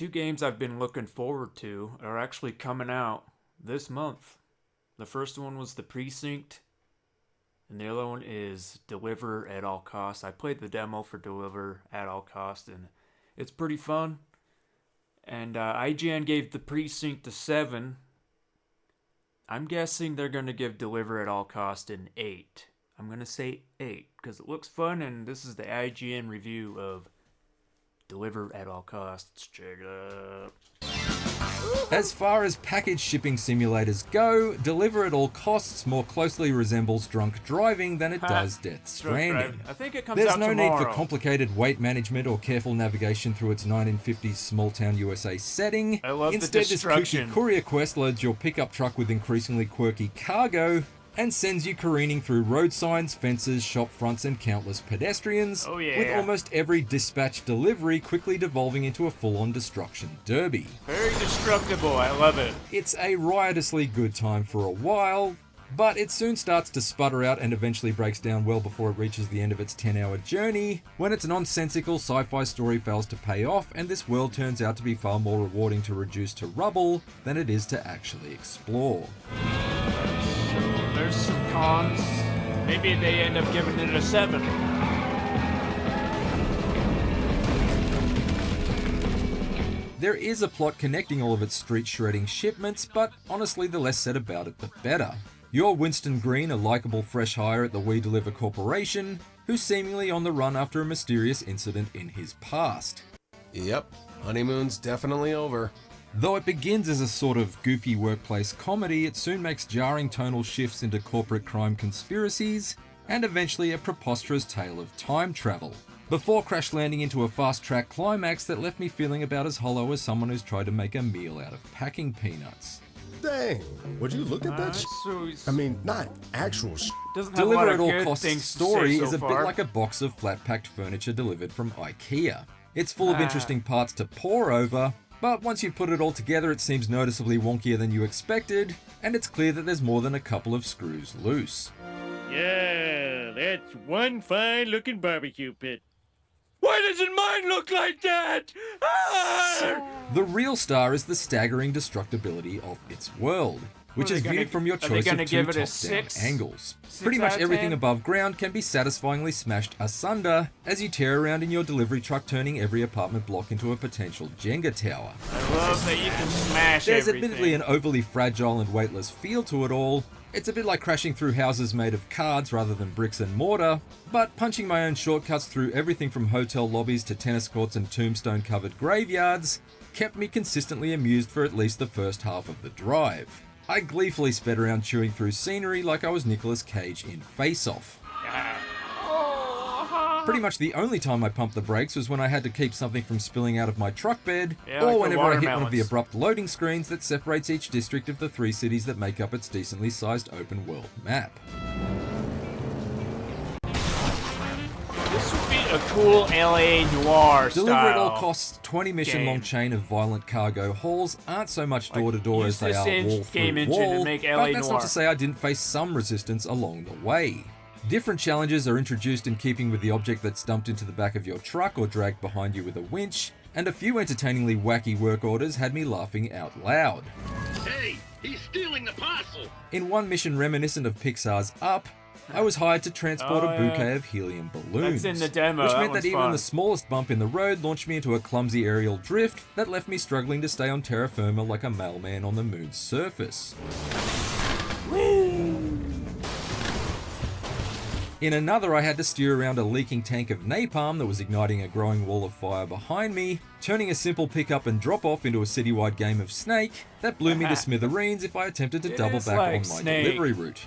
Two games I've been looking forward to are actually coming out this month. The first one was The Precinct, and the other one is Deliver at All Costs. I played the demo for Deliver at All Costs, and it's pretty fun. And IGN gave The Precinct a 7. I'm guessing they're going to give Deliver at All Costs an 8. I'm going to say 8 because it looks fun, and this is the IGN review of Deliver at All Costs. Check it out. As far as package shipping simulators go, Deliver at All Costs more closely resembles drunk driving than it does Death Stranding. I think it comes There's out no tomorrow. need for complicated weight management or careful navigation through its 1950s small-town USA setting. I love Instead, the this destruction. kooky courier quest loads your pickup truck with increasingly quirky cargo and sends you careening through road signs, fences, shop fronts, and countless pedestrians, Oh, yeah. with almost every dispatch delivery quickly devolving into a full-on destruction derby. Very destructible. I love it. It's a riotously good time for a while, but it soon starts to sputter out and eventually breaks down well before it reaches the end of its 10-hour journey, when its nonsensical sci-fi story fails to pay off and this world turns out to be far more rewarding to reduce to rubble than it is to actually explore. There's some cons. Maybe they end up giving it a 7. There is a plot connecting all of its street-shredding shipments, but honestly the less said about it the better. You're Winston Green, a likeable fresh hire at the We Deliver Corporation, who's seemingly on the run after a mysterious incident in his past. Yep, honeymoon's definitely over. Though it begins as a sort of goofy workplace comedy, it soon makes jarring tonal shifts into corporate crime conspiracies, and eventually a preposterous tale of time travel, before crash landing into a fast-track climax that left me feeling about as hollow as someone who's tried to make a meal out of packing peanuts. Dang, would you look at that I mean, not actual doesn't have a lot Deliver of at All good Costs things story to say is so a bit far. like a box of flat-packed furniture delivered from IKEA. It's full of Ah. interesting parts to pore over, but once you've put it all together it seems noticeably wonkier than you expected, and it's clear that there's more than a couple of screws loose. Yeah, that's one fine-looking barbecue pit. Why doesn't mine look like that? Ah! The real star is the staggering destructibility of its world, which What, are is they viewed gonna- from your are they choice gonna of two give it a top-down 6? angles. 6 Pretty out much of everything 10? above ground can be satisfyingly smashed asunder as you tear around in your delivery truck, turning every apartment block into a potential Jenga tower. I love that you can smash There's everything. admittedly an overly fragile and weightless feel to it all. It's a bit like crashing through houses made of cards rather than bricks and mortar, but punching my own shortcuts through everything from hotel lobbies to tennis courts and tombstone-covered graveyards kept me consistently amused for at least the first half of the drive. I gleefully sped around chewing through scenery like I was Nicolas Cage in Face Off. Pretty much the only time I pumped the brakes was when I had to keep something from spilling out of my truck bed, Yeah, or like the whenever I hit one of the watermelons. abrupt loading screens that separates each district of the 3 cities that make up its decently sized open world map. This would be a cool LA noir Deliver at all style. costs 20 mission long game. chain of violent cargo hauls aren't so much door to door use as they this are wall game through engine and wall, make but LA that's noir. not to say I didn't face some resistance along the way. Different challenges are introduced in keeping with the object that's dumped into the back of your truck or dragged behind you with a winch, and a few entertainingly wacky work orders had me laughing out loud. Hey, he's stealing the parcel! In one mission reminiscent of Pixar's Up, I was hired to transport Oh, a yeah. bouquet of helium balloons. That's in the demo, Which that meant one's that even fun. the smallest bump in the road launched me into a clumsy aerial drift that left me struggling to stay on terra firma like a mailman on the moon's surface. In another, I had to steer around a leaking tank of napalm that was igniting a growing wall of fire behind me, turning a simple pick-up and drop-off into a citywide game of Snake that blew me to smithereens if I attempted to It double is back like on my Snake. delivery route.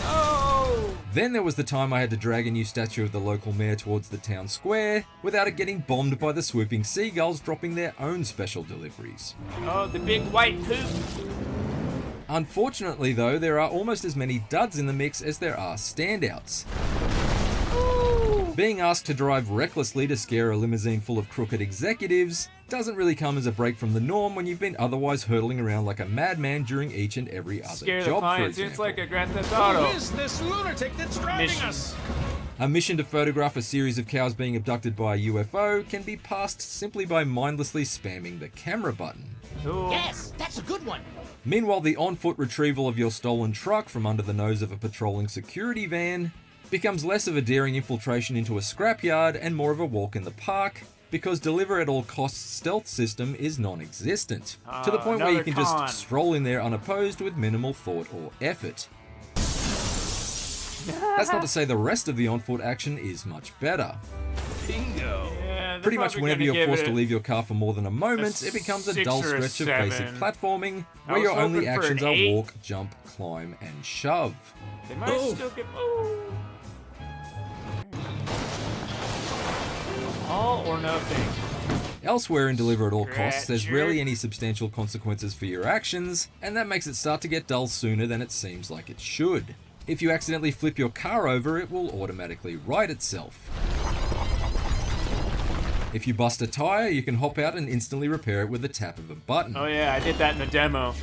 Oh! Then there was the time I had to drag a new statue of the local mayor towards the town square without it getting bombed by the swooping seagulls dropping their own special deliveries. Oh, the big white poop. Unfortunately though, there are almost as many duds in the mix as there are standouts. Being asked to drive recklessly to scare a limousine full of crooked executives doesn't really come as a break from the norm when you've been otherwise hurtling around like a madman during each and every other Scare the job, for clients. example. It's like a Grand Theft Auto. Who is this lunatic that's driving Mission. us? A mission to photograph a series of cows being abducted by a UFO can be passed simply by mindlessly spamming the camera button. Yes, that's a good one. Meanwhile, the on-foot retrieval of your stolen truck from under the nose of a patrolling security van becomes less of a daring infiltration into a scrapyard and more of a walk in the park, because Deliver at All Costs stealth system is non-existent, to the point where you can just stroll in there unopposed with minimal thought or effort. That's not to say the rest of the on-foot action is much better. Bingo. Yeah, Pretty much whenever you're forced to leave your car for more than a moment, it becomes a dull stretch of basic platforming, where your only actions are walk, jump, climb, and shove. They might still get... All or nothing. Elsewhere in Deliver at All Costs, there's rarely any substantial consequences for your actions, and that makes it start to get dull sooner than it seems like it should. If you accidentally flip your car over, it will automatically right itself. If you bust a tire, you can hop out and instantly repair it with the tap of a button. Oh yeah, I did that in the demo.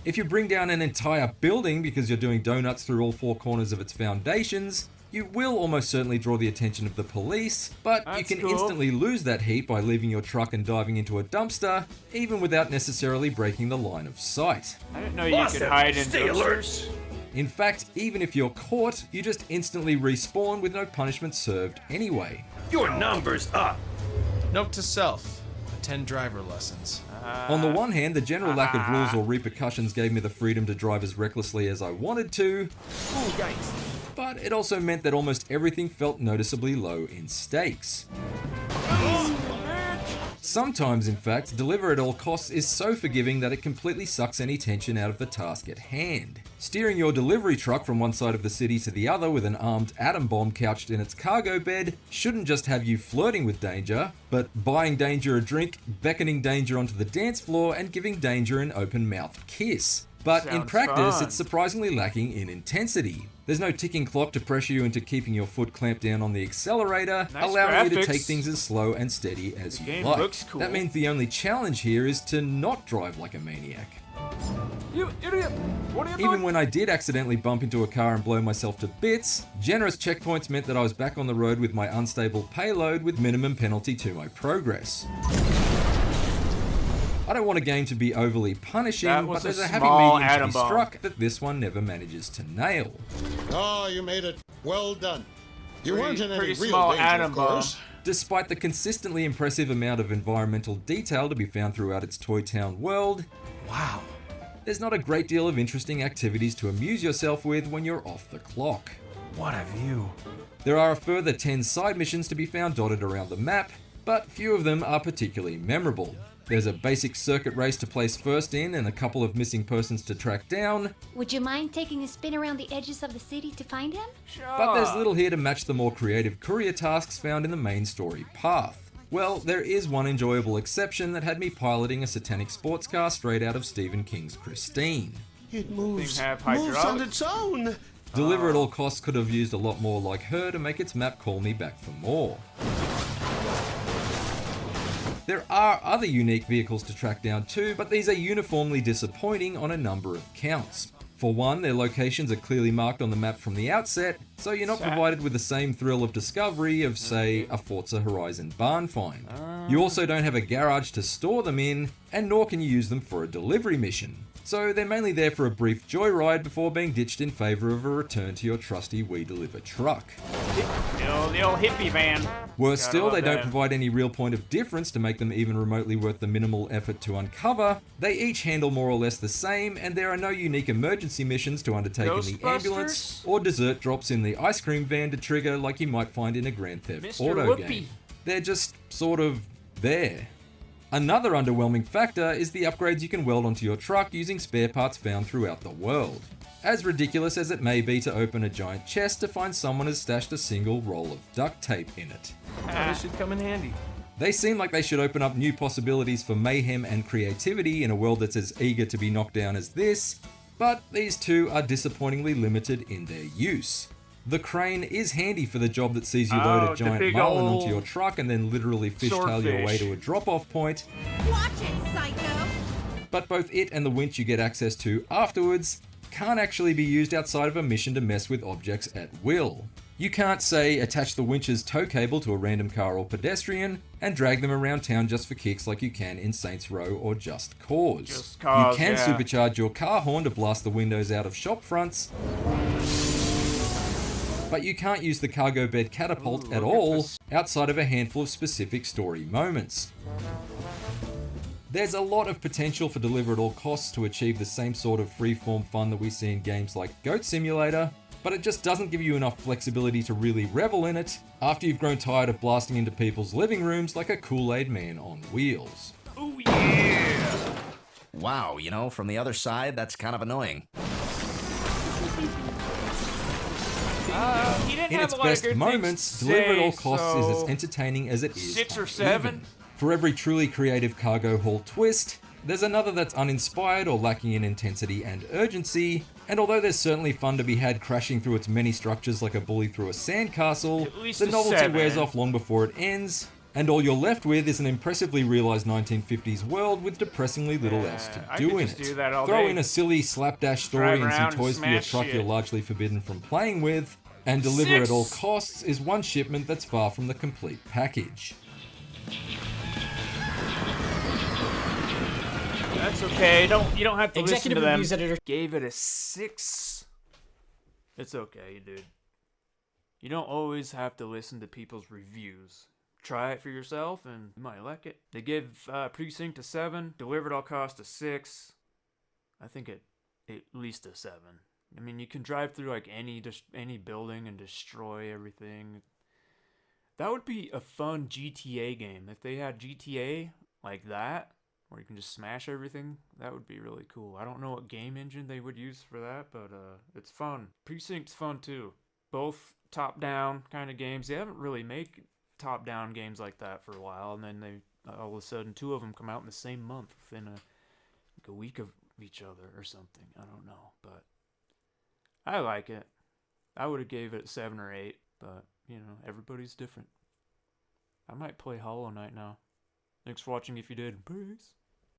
If you bring down an entire building because you're doing donuts through all four corners of its foundations, you will almost certainly draw the attention of the police, but you can instantly lose that heat by leaving your truck and diving into a dumpster, even without necessarily breaking the line of sight. I didn't know you could hide in dumpsters. In fact, even if you're caught, you just instantly respawn with no punishment served anyway. Your number's up. Note to self, attend driver lessons. On the one hand, the general lack of rules or repercussions gave me the freedom to drive as recklessly as I wanted to, but it also meant that almost everything felt noticeably low in stakes. Sometimes, in fact, Deliver at All Costs is so forgiving that it completely sucks any tension out of the task at hand. Steering your delivery truck from one side of the city to the other with an armed atom bomb couched in its cargo bed shouldn't just have you flirting with danger, but buying danger a drink, beckoning danger onto the dance floor, and giving danger an open-mouthed kiss. But in practice, it's surprisingly lacking in intensity. There's no ticking clock to pressure you into keeping your foot clamped down on the accelerator, allowing you to take things as slow and steady as you like. Looks cool. That means the only challenge here is to not drive like a maniac. You idiot! What are you Even doing? when I did accidentally bump into a car and blow myself to bits, generous checkpoints meant that I was back on the road with my unstable payload with minimum penalty to my progress. I don't want a game to be overly punishing, but there's a happy medium to be struck that this one never manages to nail. Oh, you made it. Well done. You weren't in any Pretty real small danger, atom of bomb. course. Despite the consistently impressive amount of environmental detail to be found throughout its Toy Town world, Wow. there's not a great deal of interesting activities to amuse yourself with when you're off the clock. What a view. There are a further 10 side missions to be found dotted around the map, but few of them are particularly memorable. There's a basic circuit race to place first in and a couple of missing persons to track down, Would you mind taking a spin around the edges of the city to find him? but there's little here to match the more creative courier tasks found in the main story path. Well, there is one enjoyable exception that had me piloting a satanic sports car straight out of Stephen King's Christine. It moves, have moves on hydraulics? its own. Deliver at All Costs could have used a lot more like her to make its map call me back for more. There are other unique vehicles to track down too, but these are uniformly disappointing on a number of counts. For one, their locations are clearly marked on the map from the outset, so you're not provided with the same thrill of discovery of, say, a Forza Horizon barn find. You also don't have a garage to store them in, and nor can you use them for a delivery mission. So they're mainly there for a brief joyride before being ditched in favour of a return to your trusty We Deliver truck. The old hippie van. Worse still, they don't them. provide any real point of difference to make them even remotely worth the minimal effort to uncover. They each handle more or less the same, and there are no unique emergency missions to undertake in the ambulance, or dessert drops in the ice cream van to trigger like you might find in a Grand Theft Mr. Auto Whoopi. game. They're just sort of there. Another underwhelming factor is the upgrades you can weld onto your truck using spare parts found throughout the world. As ridiculous as it may be to open a giant chest to find someone has stashed a single roll of duct tape in it. This should come in handy. They seem like they should open up new possibilities for mayhem and creativity in a world that's as eager to be knocked down as this, but these two are disappointingly limited in their use. The crane is handy for the job that sees you load a giant marlin onto your truck and then literally fishtail your way to a drop-off point, Watch it, psycho! but both it and the winch you get access to afterwards can't actually be used outside of a mission to mess with objects at will. You can't, say, attach the winch's tow cable to a random car or pedestrian and drag them around town just for kicks like you can in Saints Row or Just Cause. Just Cause, you can yeah. supercharge your car horn to blast the windows out of shop fronts, but you can't use the cargo bed catapult at all outside of a handful of specific story moments. There's a lot of potential for Deliver at All Costs to achieve the same sort of freeform fun that we see in games like Goat Simulator, but it just doesn't give you enough flexibility to really revel in it after you've grown tired of blasting into people's living rooms like a Kool-Aid man on wheels. Oh yeah! Wow, you know, from the other side, that's kind of annoying. He didn't In have its a lot of best good moments, things to Deliver at All say, Costs is so as entertaining as it is 6 or uneven. 7. For every truly creative cargo haul twist, there's another that's uninspired or lacking in intensity and urgency, and although there's certainly fun to be had crashing through its many structures like a bully through a sandcastle, At least the a novelty 7. wears off long before it ends, and all you're left with is an impressively realised 1950s world with depressingly little else to I do could in just it. do that all Throw day. in a silly slapdash story Drive and some around and toys for your smash truck shit. you're largely forbidden from playing with, and Deliver at All 6. Costs is one shipment that's far from the complete package. That's okay. You don't have to Executive listen to them. reviews editor. Gave it a 6. It's okay, dude. You don't always have to listen to people's reviews. Try it for yourself, and you might like it. They give Precinct a 7, Deliver at All Costs a 6. I think at least a 7. I mean, you can drive through like any building and destroy everything. That would be a fun GTA game. If they had GTA like that, where you can just smash everything, that would be really cool. I don't know what game engine they would use for that, but it's fun. Precinct's fun too. Both top-down kind of games. They haven't really made top-down games like that for a while, and then they all of a sudden 2 of them come out in the same month within a week of each other or something. I don't know, but I like it. I would have gave it a 7 or 8, but you know, everybody's different. I might play Hollow Knight now. Thanks for watching if you did. Peace.